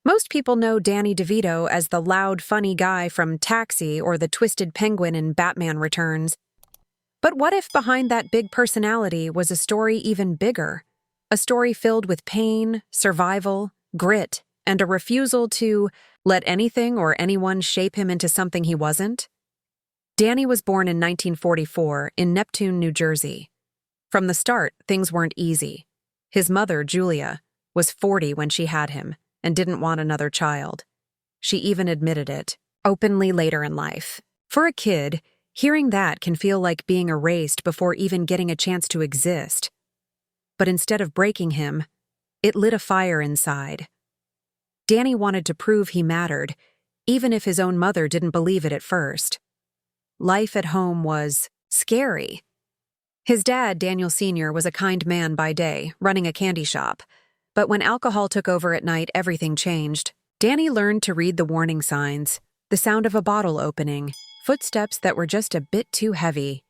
Most people know Danny DeVito as the loud, funny guy from Taxi or the twisted penguin in Batman Returns. But what if behind that big personality was a story even bigger? A story filled with pain, survival, grit, and a refusal to let anything or anyone shape him into something he wasn't? Danny was born in 1944 in Neptune, New Jersey. From the start, things weren't easy. His mother, Julia, was 40 when she had him and didn't want another child. She even admitted it, openly later in life. For a kid, hearing that can feel like being erased before even getting a chance to exist. But instead of breaking him, it lit a fire inside. Danny wanted to prove he mattered, even if his own mother didn't believe it at first. Life at home was scary. His dad, Daniel Sr., was a kind man by day, running a candy shop. But when alcohol took over at night, everything changed. Danny learned to read the warning signs, the sound of a bottle opening, footsteps that were just a bit too heavy.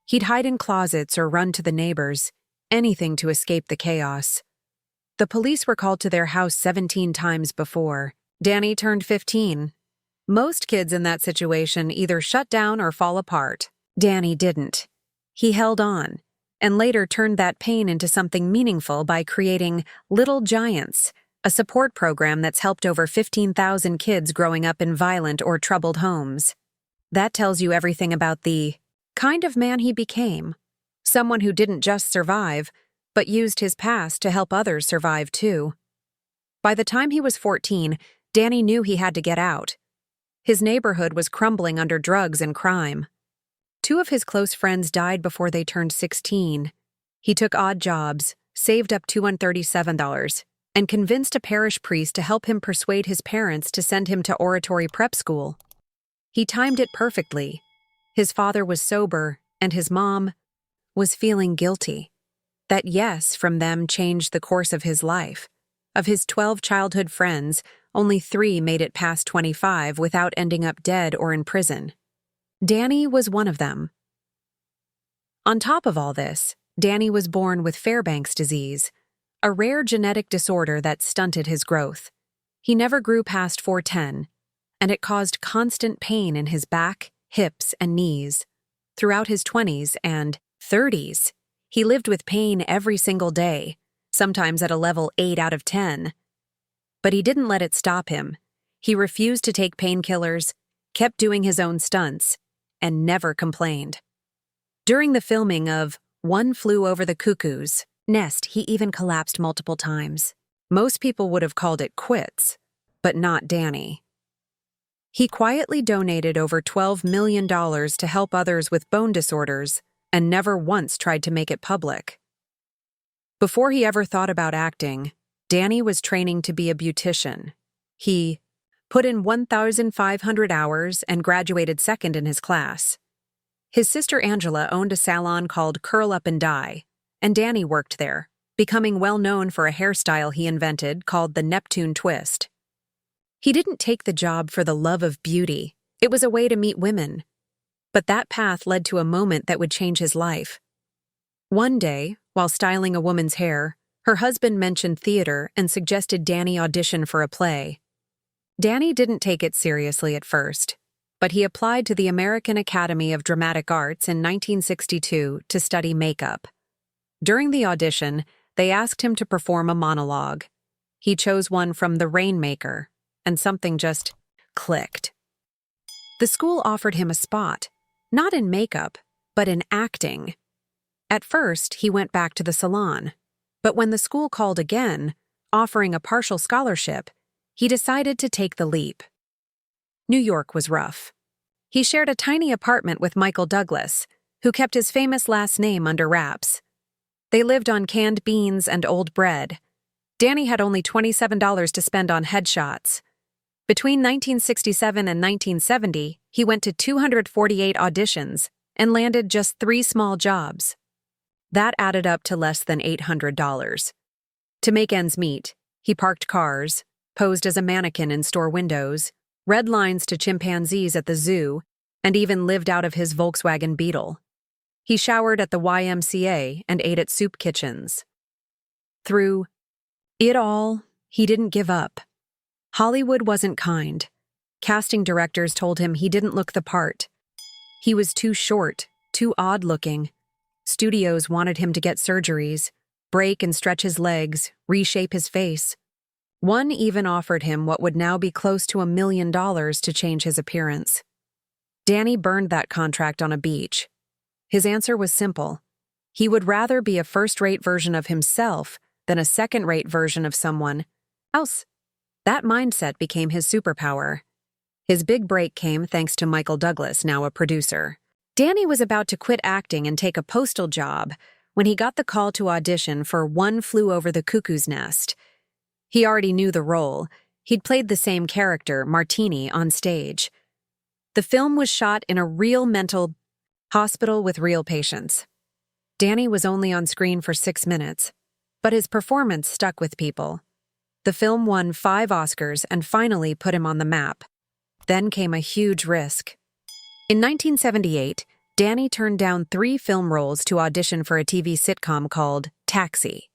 He'd hide in closets or run to the neighbors, anything to escape the chaos. The police were called to their house 17 times before. Danny turned 15. Most kids in that situation either shut down or fall apart. Danny didn't. He held on, and later turned that pain into something meaningful by creating Little Giants, a support program that's helped over 15,000 kids growing up in violent or troubled homes. That tells you everything about the kind of man he became. Someone who didn't just survive, but used his past to help others survive too. By the time he was 14, Danny knew he had to get out. His neighborhood was crumbling under drugs and crime. 2 of his close friends died before they turned 16. He took odd jobs, saved up $237, and convinced a parish priest to help him persuade his parents to send him to oratory prep school. He timed it perfectly. His father was sober, and his mom was feeling guilty. That yes from them changed the course of his life. Of his 12 childhood friends, only 3 made it past 25 without ending up dead or in prison. Danny was one of them. On top of all this, Danny was born with Fairbanks disease, a rare genetic disorder that stunted his growth. He never grew past 4'10", and it caused constant pain in his back, hips, and knees. Throughout his 20s and 30s, he lived with pain every single day, sometimes at a level 8 out of 10. But he didn't let it stop him. He refused to take painkillers, kept doing his own stunts, and never complained. During the filming of One Flew Over the Cuckoo's Nest, he even collapsed multiple times. Most people would have called it quits, but not Danny. He quietly donated over $12 million to help others with bone disorders and never once tried to make it public. Before he ever thought about acting, Danny was training to be a beautician. He put in 1,500 hours and graduated second in his class. His sister Angela owned a salon called Curl Up and Dye, and Danny worked there, becoming well known for a hairstyle he invented called the Neptune twist. He didn't take the job for the love of beauty. It was a way to meet women. But that path led to a moment that would change his life. One day, while styling a woman's hair, her husband mentioned theater and suggested Danny audition for a play. Danny didn't take it seriously at first, but he applied to the American Academy of Dramatic Arts in 1962 to study makeup. During the audition, they asked him to perform a monologue. He chose one from The Rainmaker, and something just clicked. The school offered him a spot, not in makeup, but in acting. At first, he went back to the salon, but when the school called again, offering a partial scholarship, he decided to take the leap. New York was rough. He shared a tiny apartment with Michael Douglas, who kept his famous last name under wraps. They lived on canned beans and old bread. Danny had only $27 to spend on headshots. Between 1967 and 1970, he went to 248 auditions and landed just 3 small jobs. That added up to less than $800. To make ends meet, he parked cars, posed as a mannequin in store windows, read lines to chimpanzees at the zoo, and even lived out of his Volkswagen Beetle. He showered at the YMCA and ate at soup kitchens. Through it all, he didn't give up. Hollywood wasn't kind. Casting directors told him he didn't look the part. He was too short, too odd-looking. Studios wanted him to get surgeries, break and stretch his legs, reshape his face. One even offered him what would now be close to $1 million to change his appearance. Danny burned that contract on a beach. His answer was simple. He would rather be a first-rate version of himself than a second-rate version of someone else. That mindset became his superpower. His big break came thanks to Michael Douglas, now a producer. Danny was about to quit acting and take a postal job when he got the call to audition for One Flew Over the Cuckoo's Nest. He already knew the role. He'd played the same character, Martini, on stage. The film was shot in a real mental hospital with real patients. Danny was only on screen for 6 minutes, but his performance stuck with people. The film won 5 Oscars and finally put him on the map. Then came a huge risk. In 1978, Danny turned down 3 film roles to audition for a TV sitcom called Taxi.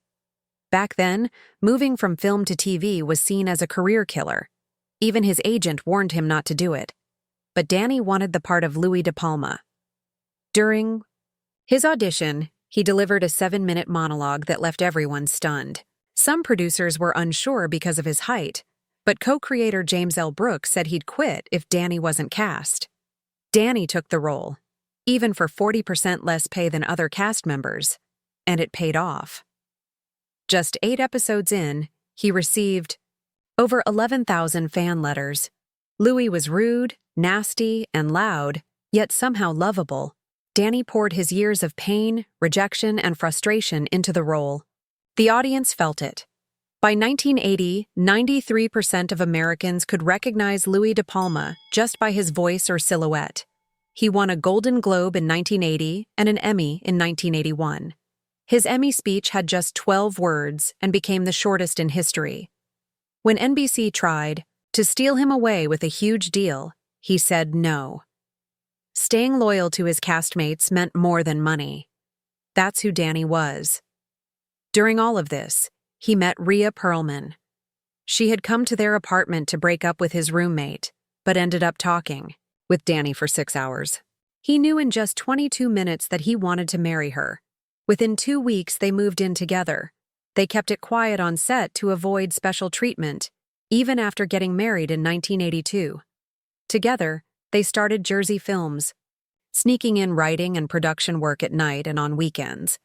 Back then, moving from film to TV was seen as a career killer. Even his agent warned him not to do it. But Danny wanted the part of Louis De Palma. During his audition, he delivered a 7-minute monologue that left everyone stunned. Some producers were unsure because of his height, but co-creator James L. Brooks said he'd quit if Danny wasn't cast. Danny took the role, even for 40% less pay than other cast members, and it paid off. Just 8 episodes in, he received over 11,000 fan letters. Louis was rude, nasty, and loud, yet somehow lovable. Danny poured his years of pain, rejection, and frustration into the role. The audience felt it. By 1980, 93% of Americans could recognize Louis De Palma just by his voice or silhouette. He won a Golden Globe in 1980 and an Emmy in 1981. His Emmy speech had just 12 words and became the shortest in history. When NBC tried to steal him away with a huge deal, he said no. Staying loyal to his castmates meant more than money. That's who Danny was. During all of this, he met Rhea Perlman. She had come to their apartment to break up with his roommate, but ended up talking with Danny for 6 hours. He knew in just 22 minutes that he wanted to marry her. Within 2 weeks, they moved in together. They kept it quiet on set to avoid special treatment, even after getting married in 1982. Together, they started Jersey Films, sneaking in writing and production work at night and on weekends.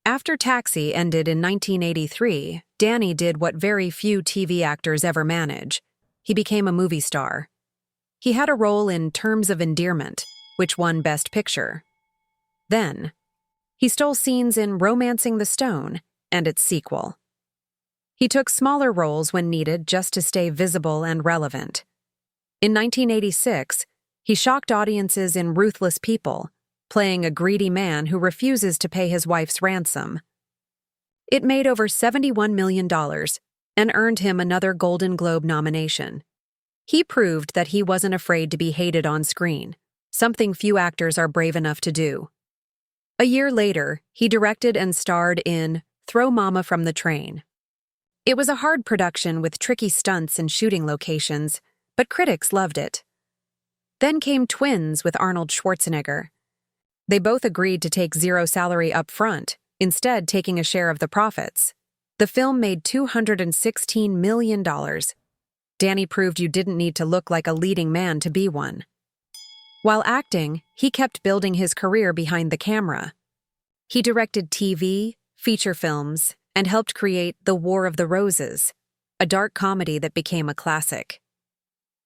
After Taxi ended in 1983, Danny did what very few TV actors ever manage. He became a movie star. He had a role in Terms of Endearment, which won Best Picture. Then, he stole scenes in Romancing the Stone and its sequel. He took smaller roles when needed just to stay visible and relevant. In 1986, he shocked audiences in Ruthless People, playing a greedy man who refuses to pay his wife's ransom. It made over $71 million and earned him another Golden Globe nomination. He proved that he wasn't afraid to be hated on screen, something few actors are brave enough to do. A year later, he directed and starred in Throw Mama from the Train. It was a hard production with tricky stunts and shooting locations, but critics loved it. Then came Twins with Arnold Schwarzenegger. They both agreed to take zero salary up front, instead taking a share of the profits. The film made $216 million. Danny proved you didn't need to look like a leading man to be one. While acting, he kept building his career behind the camera. He directed TV, feature films, and helped create The War of the Roses, a dark comedy that became a classic.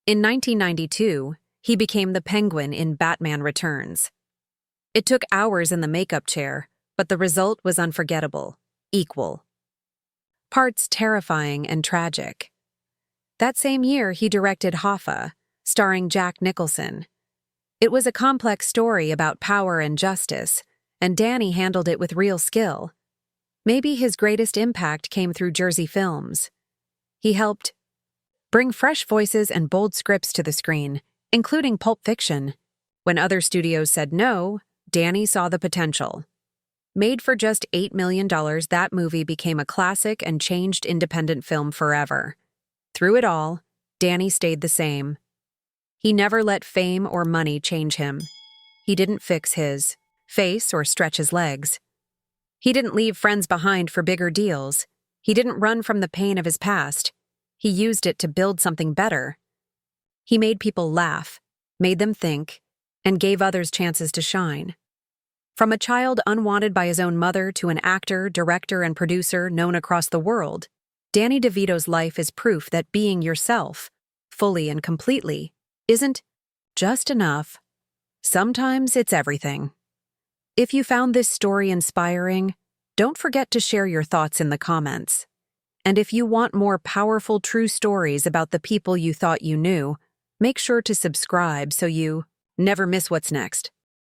In 1992, he became the Penguin in Batman Returns. It took hours in the makeup chair, but the result was unforgettable, equal. Parts terrifying and tragic. That same year, he directed Hoffa, starring Jack Nicholson. It was a complex story about power and justice, and Danny handled it with real skill. Maybe his greatest impact came through Jersey Films. He helped bring fresh voices and bold scripts to the screen, including Pulp Fiction. When other studios said no, Danny saw the potential. Made for just $8 million, that movie became a classic and changed independent film forever. Through it all, Danny stayed the same. He never let fame or money change him. He didn't fix his face or stretch his legs. He didn't leave friends behind for bigger deals. He didn't run from the pain of his past. He used it to build something better. He made people laugh, made them think, and gave others chances to shine. From a child unwanted by his own mother to an actor, director, and producer known across the world, Danny DeVito's life is proof that being yourself, fully and completely, isn't just enough. Sometimes it's everything. If you found this story inspiring, don't forget to share your thoughts in the comments. And if you want more powerful true stories about the people you thought you knew, make sure to subscribe so you never miss what's next.